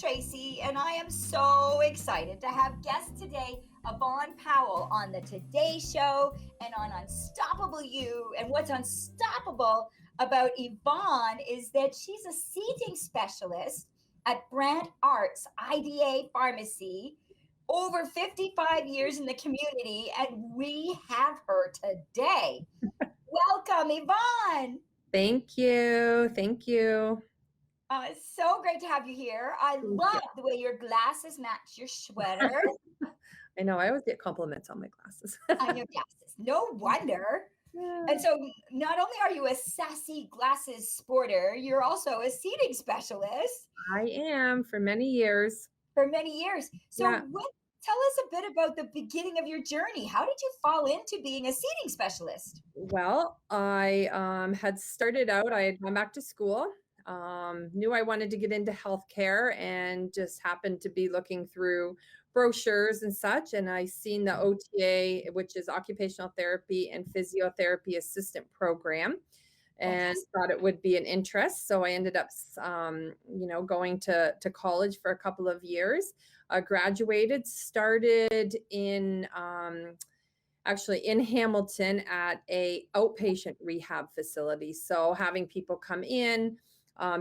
Tracy, and I am so excited to have guest today, Yvonne Powell, on the Today Show and on Unstoppable You. And what's unstoppable about Yvonne is that she's a seating specialist at Brant Arts IDA Pharmacy, over 55 years in the community, and we have her today. Welcome, Yvonne. Thank you. Thank you. It's so great to have you here. I love the way your glasses match your sweater. I know. I always get compliments on my glasses. On your glasses. No wonder. Yeah. And so not only are you a sassy glasses sporter, you're also a seating specialist. I am for many years. For many years. So tell us a bit about the beginning of your journey. How did you fall into being a seating specialist? Well, I had started out, I had gone back to school, knew I wanted to get into healthcare, and just happened to be looking through brochures and such. And I seen the OTA, which is Occupational Therapy and Physiotherapy Assistant Program, and thought it would be an interest. So I ended up, going to college for a couple of years. Graduated, started in actually in Hamilton at a outpatient rehab facility. So having people come in,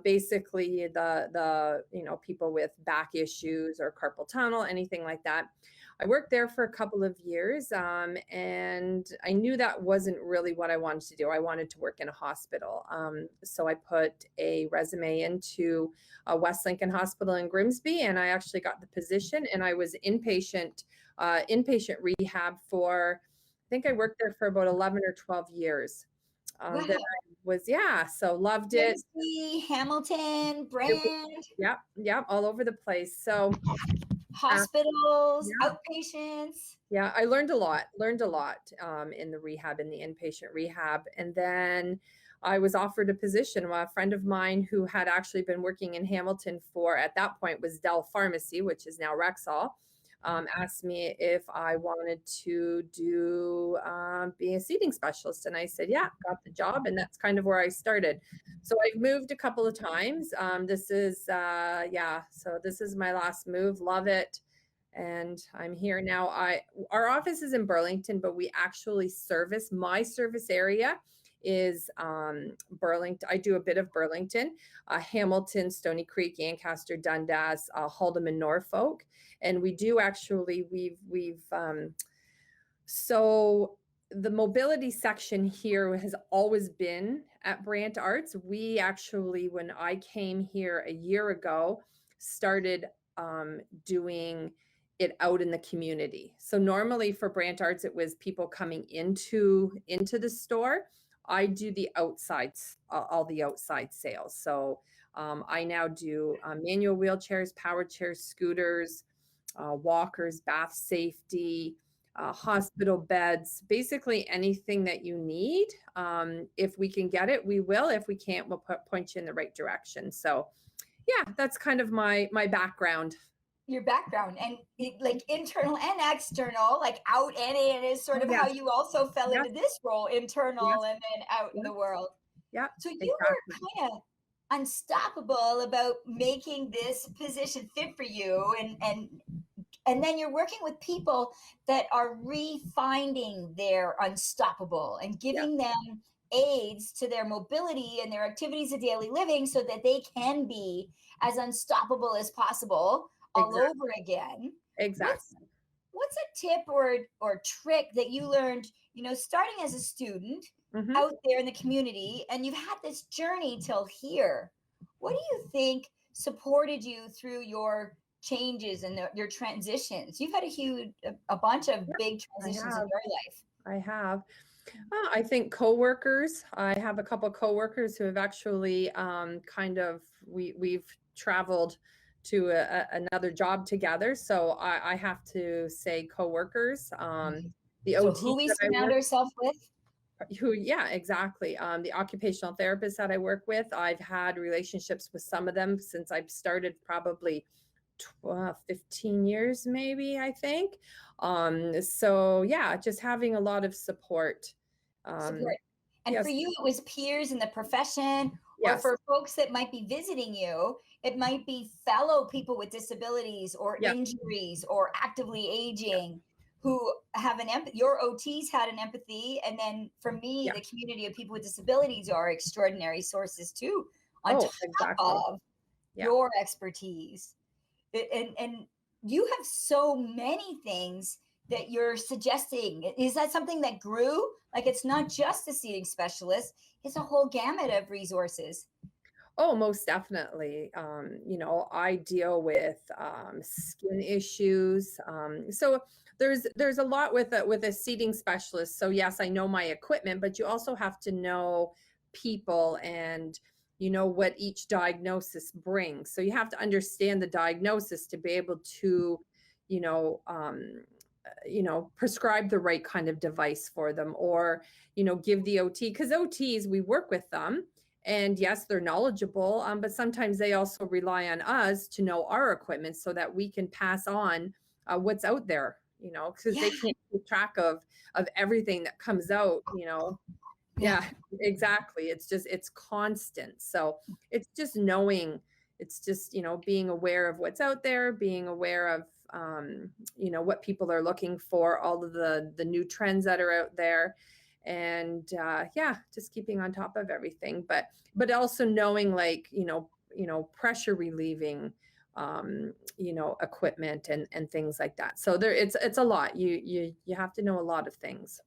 basically the people with back issues or carpal tunnel, anything like that. I worked there for a couple of years, and I knew that wasn't really what I wanted to do. I wanted to work in a hospital. So I put a resume into West Lincoln Hospital in Grimsby, and I actually got the position, and I was inpatient rehab for, I think I worked there for about 11 or 12 years. Wow. That I was, so loved it. Grimsby, Hamilton, Brant. Yep, all over the place. So hospitals, outpatients. Yeah, I learned a lot in the rehab, in the inpatient rehab. And then I was offered a position. A friend of mine who had actually been working in Hamilton for, at that point, was Dell Pharmacy, which is now Rexall, asked me if I wanted to be a seating specialist. And I said, yeah, got the job. And that's kind of where I started. So I've moved a couple of times. This is my last move. Love it. And I'm here now. Our office is in Burlington, but we actually my service area is Burlington. I do a bit of Burlington, Hamilton, Stony Creek, Ancaster, Dundas, Haldimand, Norfolk. And we do actually, so the mobility section here has always been at Brant Arts. We actually, when I came here a year ago, started doing it out in the community. So normally for Brant Arts, it was people coming into the store. I do the outsides, all the outside sales. So I now do manual wheelchairs, power chairs, scooters, walkers, bath safety, hospital beds, basically anything that you need. If we can get it, we will. If we can't, we'll point you in the right direction. So yeah, that's kind of my background. Your background, and like internal and external, like out and in, is sort of how you also fell into this role, internal and then out in the world. Yeah. So you were kind of unstoppable about making this position fit for you, and then you're working with people that are refinding their unstoppable and giving them aids to their mobility and their activities of daily living so that they can be as unstoppable as possible all over again. Exactly. What's a tip or trick that you learned, starting as a student out there in the community, and you've had this journey till here? What do you think supported you through your changes and your transitions? You've had a bunch of big transitions in your life. I have. I think coworkers. I have a couple of coworkers who have actually we've traveled to another job together. So I have to say coworkers. The OT who we surround ourselves with. Exactly. The occupational therapists that I work with, I've had relationships with some of them since I've started, probably 15 years, maybe, I think. So yeah, just having a lot of support. And for you, it was peers in the profession, or for folks that might be visiting you, It might be fellow people with disabilities or Yeah. injuries or actively aging who have an empathy. Your OTs had an empathy. And then for me, Yeah. the community of people with disabilities are extraordinary sources too, on top Oh, exactly. of Yeah. your expertise. And you have so many things that you're suggesting. Is that something that grew? Like, it's not just a seating specialist, it's a whole gamut of resources. Oh, most definitely. I deal with skin issues. So there's a lot with a seating specialist. So yes, I know my equipment, but you also have to know people and what each diagnosis brings. So you have to understand the diagnosis to be able to, you know, um, prescribe the right kind of device for them, or give the OT, because OTs, we work with them, and yes, they're knowledgeable, but sometimes they also rely on us to know our equipment so that we can pass on what's out there, because Yeah. they can't keep track of everything that comes out. Yeah. Yeah, exactly. It's constant. So it's just knowing, it's just, being aware of what's out there, being aware of, what people are looking for, all of the new trends that are out there. And yeah, just keeping on top of everything, but also knowing, like, pressure relieving, equipment and things like that. So it's a lot. You have to know a lot of things.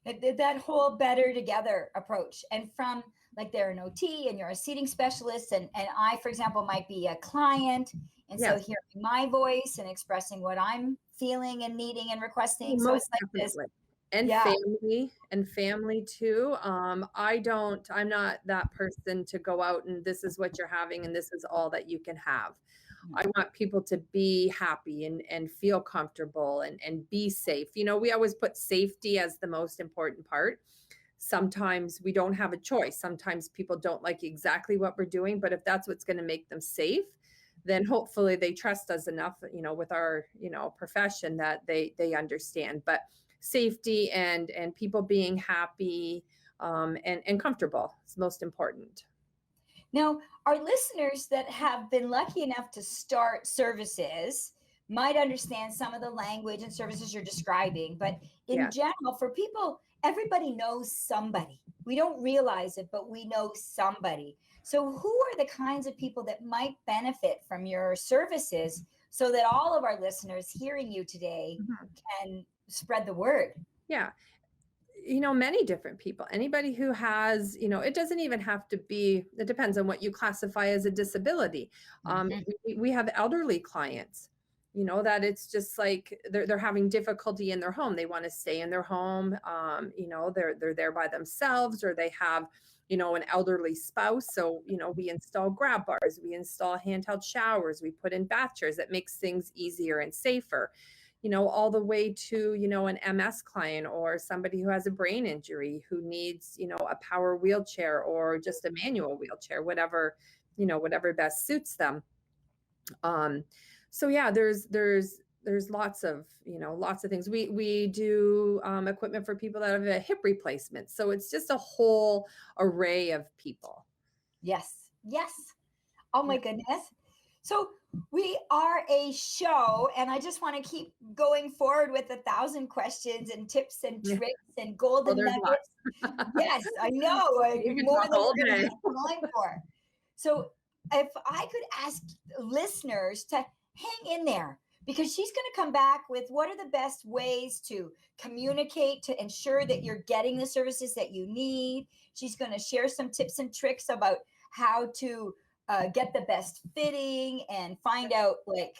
That whole better together approach. And from, like, they're an OT and you're a seating specialist, and I, for example, might be a client. And so Yes. hearing my voice and expressing what I'm feeling and needing and requesting. So it's Most like this. definitely. And Yeah. family too. I'm not that person to go out and this is what you're having and this is all that you can have. I want people to be happy and feel comfortable and be safe. We always put safety as the most important part. Sometimes we don't have a choice. Sometimes people don't like exactly what we're doing, but if that's what's going to make them safe, then hopefully they trust us enough, with our, profession, that they understand. But safety and people being happy, and comfortable is most important. Now, our listeners that have been lucky enough to start services might understand some of the language and services you're describing, but in Yeah. general, for people, everybody knows somebody. We don't realize it, but we know somebody. So, who are the kinds of people that might benefit from your services so that all of our listeners hearing you today Mhm. can spread the word? Yeah. Many different people, anybody who has, it doesn't even have to be, it depends on what you classify as a disability. Mhm. We have elderly clients, that it's just like they're having difficulty in their home. They want to stay in their home. They're there by themselves, or they have, an elderly spouse. So, we install grab bars, we install handheld showers, we put in bath chairs that makes things easier and safer, all the way to, an MS client or somebody who has a brain injury who needs, a power wheelchair or just a manual wheelchair, whatever best suits them. Um, so yeah, there's lots of things. We do equipment for people that have a hip replacement. So it's just a whole array of people. Yes. Yes. Oh my Yeah. goodness. So we are a show, and I just want to keep going forward with 1,000 questions and tips and Yeah. tricks and Oh, golden there's nuggets. lots. Yes, I know, You can more talk than all we're going to day. have time for. So if I could ask listeners to hang in there, because she's going to come back with what are the best ways to communicate to ensure that you're getting the services that you need. She's going to share some tips and tricks about how to get the best fitting and find out, like,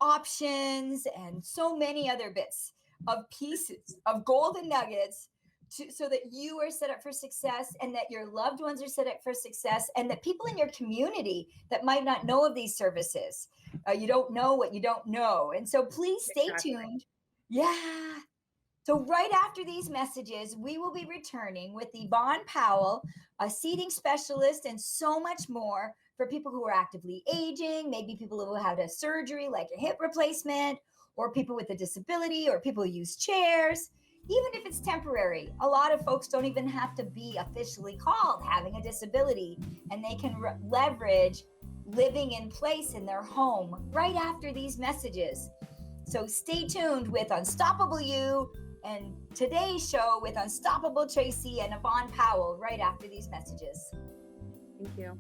options and so many other bits of pieces of golden nuggets so that you are set up for success and that your loved ones are set up for success and that people in your community that might not know of these services, you don't know what you don't know. And so please stay Exactly. tuned. Yeah. So, right after these messages, we will be returning with Yvonne Powell, a seating specialist, and so much more for people who are actively aging, maybe people who had a surgery like a hip replacement, or people with a disability, or people who use chairs, even if it's temporary. A lot of folks don't even have to be officially called having a disability, and they can leverage living in place in their home right after these messages. So stay tuned with Unstoppable You and today's show with Unstoppable Tracy and Yvonne Powell right after these messages. Thank you.